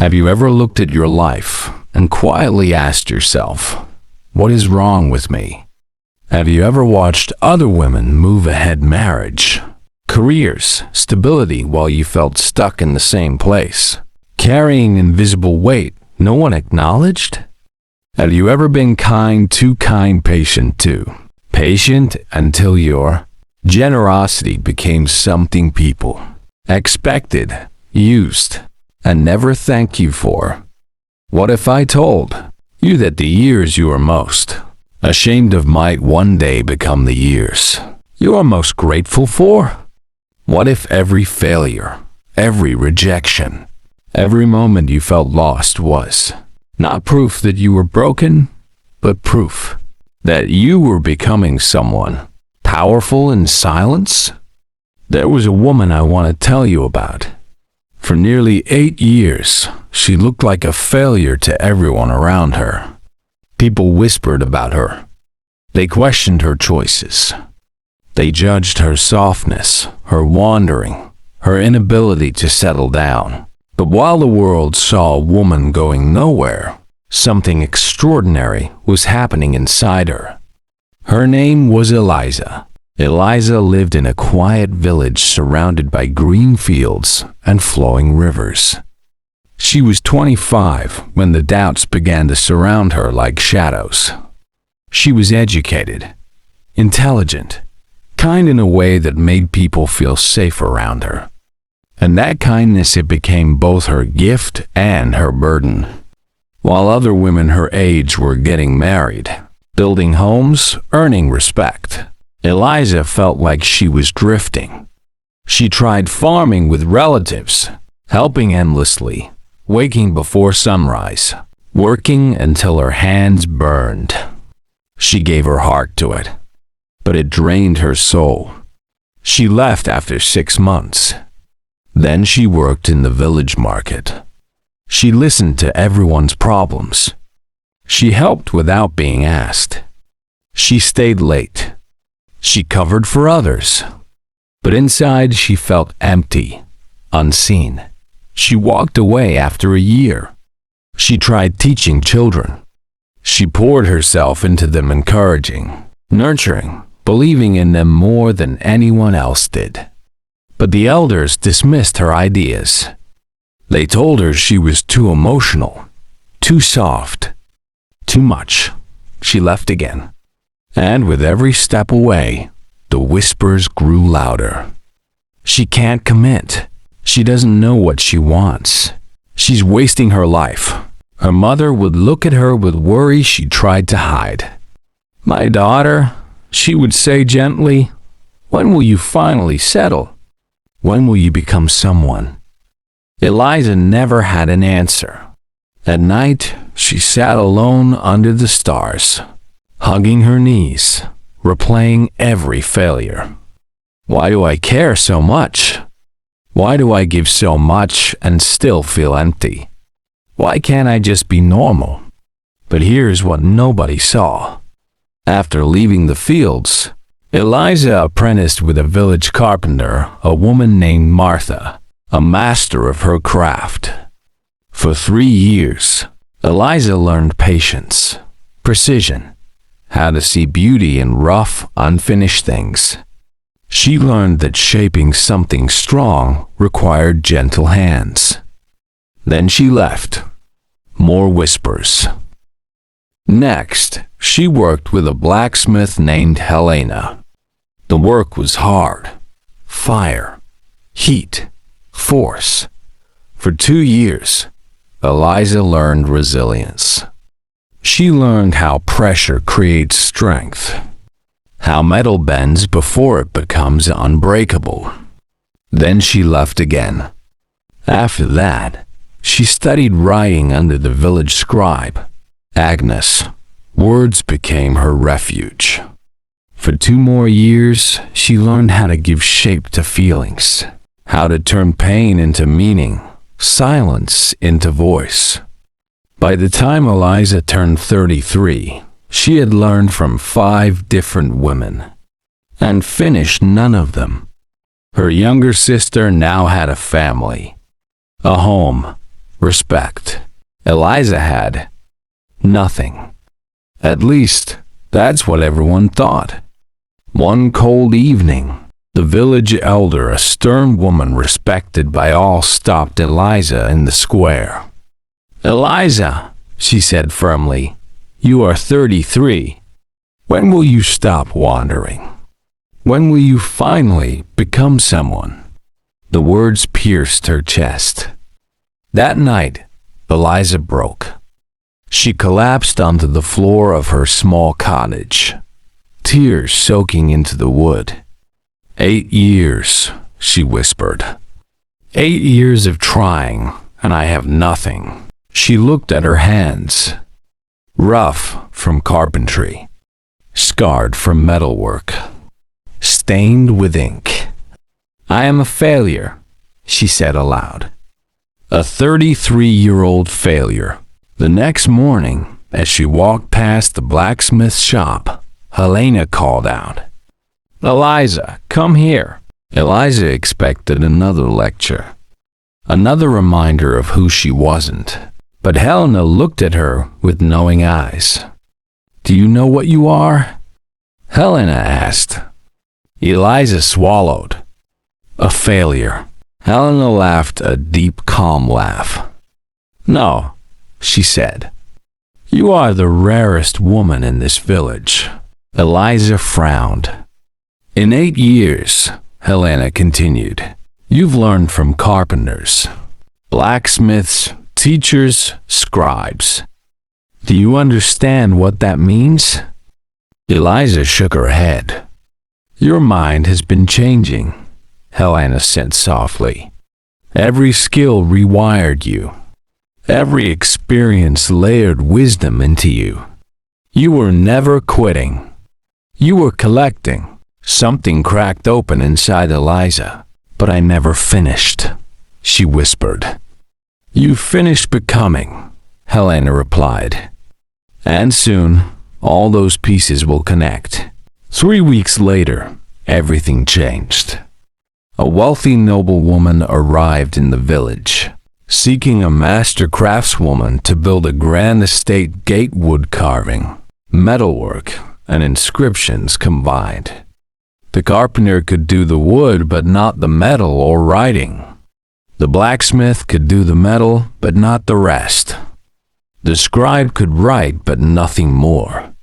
Have you ever looked at your life and quietly asked yourself, what is wrong with me? Have you ever watched other women move ahead marriage, careers, stability while you felt stuck in the same place, carrying invisible weight no one acknowledged? Have you ever been kind, too kind, patient too? Patient until your generosity became something people expected, used, and never thanked you for? What if I told you that the years you are most ashamed of might one day become the years you are most grateful for? What if every failure, every rejection, every moment you felt lost was not proof that you were broken, but proof that you were becoming someone powerful in silence? There was a woman I want to tell you about. For nearly 8 years, she looked like a failure to everyone around her. People whispered about her. They questioned her choices. They judged her softness, her wandering, her inability to settle down. But while the world saw a woman going nowhere, something extraordinary was happening inside her. Her name was Eliza. Eliza lived in a quiet village surrounded by green fields and flowing rivers. She was 25 when the doubts began to surround her like shadows. She was educated, intelligent, kind in a way that made people feel safe around her. And that kindness, it became both her gift and her burden. While other women her age were getting married, building homes, earning respect, Eliza felt like she was drifting. She tried farming with relatives, helping endlessly, waking before sunrise, working until her hands burned. She gave her heart to it, but it drained her soul. She left after 6 months. Then she worked in the village market. She listened to everyone's problems. She helped without being asked. She stayed late. She covered for others. But inside she felt empty, unseen. She walked away after a year. She tried teaching children. She poured herself into them, encouraging, nurturing, believing in them more than anyone else did. But the elders dismissed her ideas. They told her she was too emotional, too soft, too much. She left again. And with every step away, the whispers grew louder. She can't commit. She doesn't know what she wants. She's wasting her life. Her mother would look at her with worry she tried to hide. "My daughter," she would say gently, "when will you finally settle? When will you become someone?" Eliza never had an answer. At night, she sat alone under the stars, hugging her knees, replaying every failure. Why do I care so much? Why do I give so much and still feel empty? Why can't I just be normal? But here's what nobody saw. After leaving the fields, Eliza apprenticed with a village carpenter, a woman named Martha, a master of her craft. For 3 years, Eliza learned patience, precision, how to see beauty in rough, unfinished things. She learned that shaping something strong required gentle hands. Then she left. More whispers. Next, she worked with a blacksmith named Helena. The work was hard. Fire, heat, force. For 2 years, Eliza learned resilience. She learned how pressure creates strength, how metal bends before it becomes unbreakable. Then she left again. After that, she studied writing under the village scribe, Agnes. Words became her refuge. For 2 more years, she learned how to give shape to feelings, how to turn pain into meaning, silence into voice. By the time Eliza turned 33, she had learned from 5 different women and finished none of them. Her younger sister now had a family, a home, respect. Eliza had nothing. At least, that's what everyone thought. One cold evening, the village elder, a stern woman respected by all, stopped Eliza in the square. "Eliza," she said firmly, "you are 33. When will you stop wandering? When will you finally become someone?" The words pierced her chest. That night, Eliza broke. She collapsed onto the floor of her small cottage, tears soaking into the wood. 8 years, she whispered. 8 years of trying, and I have nothing. She looked at her hands, rough from carpentry, scarred from metalwork, stained with ink. "I am a failure," she said aloud. A 33-year-old failure. The next morning, as she walked past the blacksmith's shop, Helena called out, "Eliza, come here." Eliza expected another lecture, another reminder of who she wasn't. But Helena looked at her with knowing eyes. "Do you know what you are?" Helena asked. Eliza swallowed. "A failure." Helena laughed a deep, calm laugh. "No," she said. "You are the rarest woman in this village." Eliza frowned. "In 8 years," Helena continued, "you've learned from carpenters, blacksmiths, teachers, scribes. Do you understand what that means?" Eliza shook her head. "Your mind has been changing," Helena said softly. "Every skill rewired you. Every experience layered wisdom into you. You were never quitting. You were collecting." Something cracked open inside Eliza. "But I never finished," she whispered. "You finished becoming," Helena replied. "And soon, all those pieces will connect." 3 weeks later, everything changed. A wealthy noblewoman arrived in the village, seeking a master craftswoman to build a grand estate. Gate wood carving, metalwork, and inscriptions combined. The carpenter could do the wood but not the metal or writing. The blacksmith could do the metal but not the rest. The scribe could write but nothing more.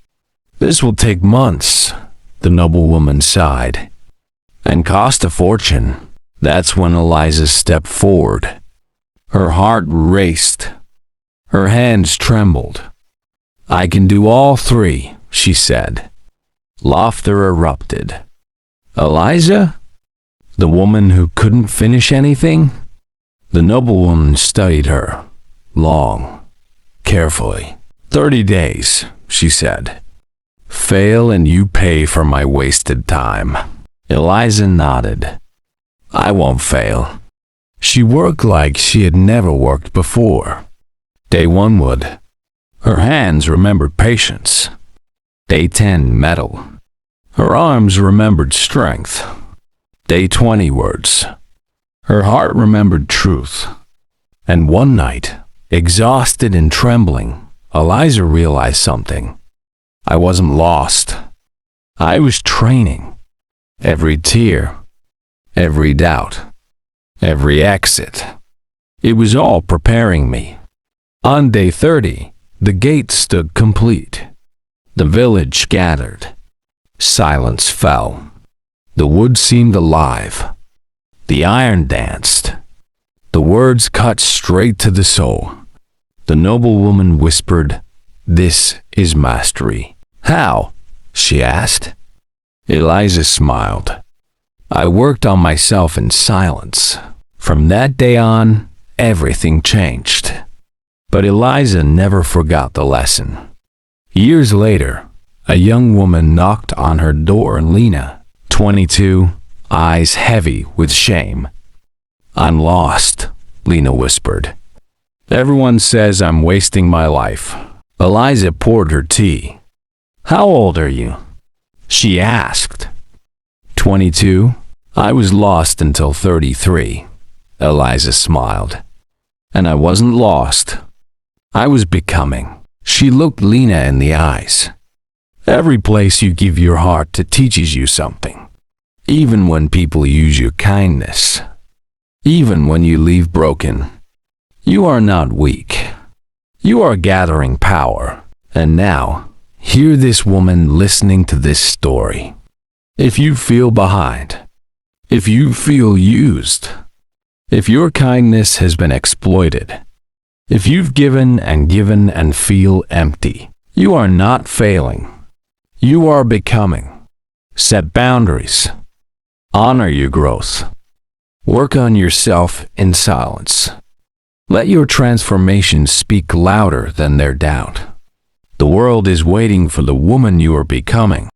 "This will take months," the noblewoman sighed, "and cost a fortune." That's when Eliza stepped forward. Her heart raced. Her hands trembled. "I can do all 3, she said. Laughter erupted. "Eliza? The woman who couldn't finish anything?" The noblewoman studied her, long, carefully. 30 days, she said. "Fail and you pay for my wasted time." Eliza nodded. "I won't fail." She worked like she had never worked before. Day 1 wood. Her hands remembered patience. Day 10, metal. Her arms remembered strength. Day 20, words. Her heart remembered truth. And one night, exhausted and trembling, Eliza realized something. I wasn't lost. I was training. Every tear, every doubt, every exit. It was all preparing me. On day 30, the gate stood complete. The village gathered. Silence fell. The wood seemed alive. The iron danced. The words cut straight to the soul. The noblewoman whispered, "This is mastery." "How?" she asked. Eliza smiled. "I worked on myself in silence. From that day on, everything changed." But Eliza never forgot the lesson. Years later, a young woman knocked on her door. Lena, 22, eyes heavy with shame. "I'm lost," Lena whispered. "Everyone says I'm wasting my life." Eliza poured her tea. "How old are you?" she asked. 22. I was lost until 33. Eliza smiled. And I wasn't lost. I was becoming. She looked Lena in the eyes. Every place you give your heart to teaches you something. Even when people use your kindness. Even when you leave broken. You are not weak. You are gathering power. And now, hear this woman listening to this story. If you feel behind, if you feel used, if your kindness has been exploited, if you've given and feel empty, you are not failing. You are becoming. Set boundaries. Honor your growth. Work on yourself in silence. Let your transformation speak louder than their doubt. The world is waiting for the woman you are becoming.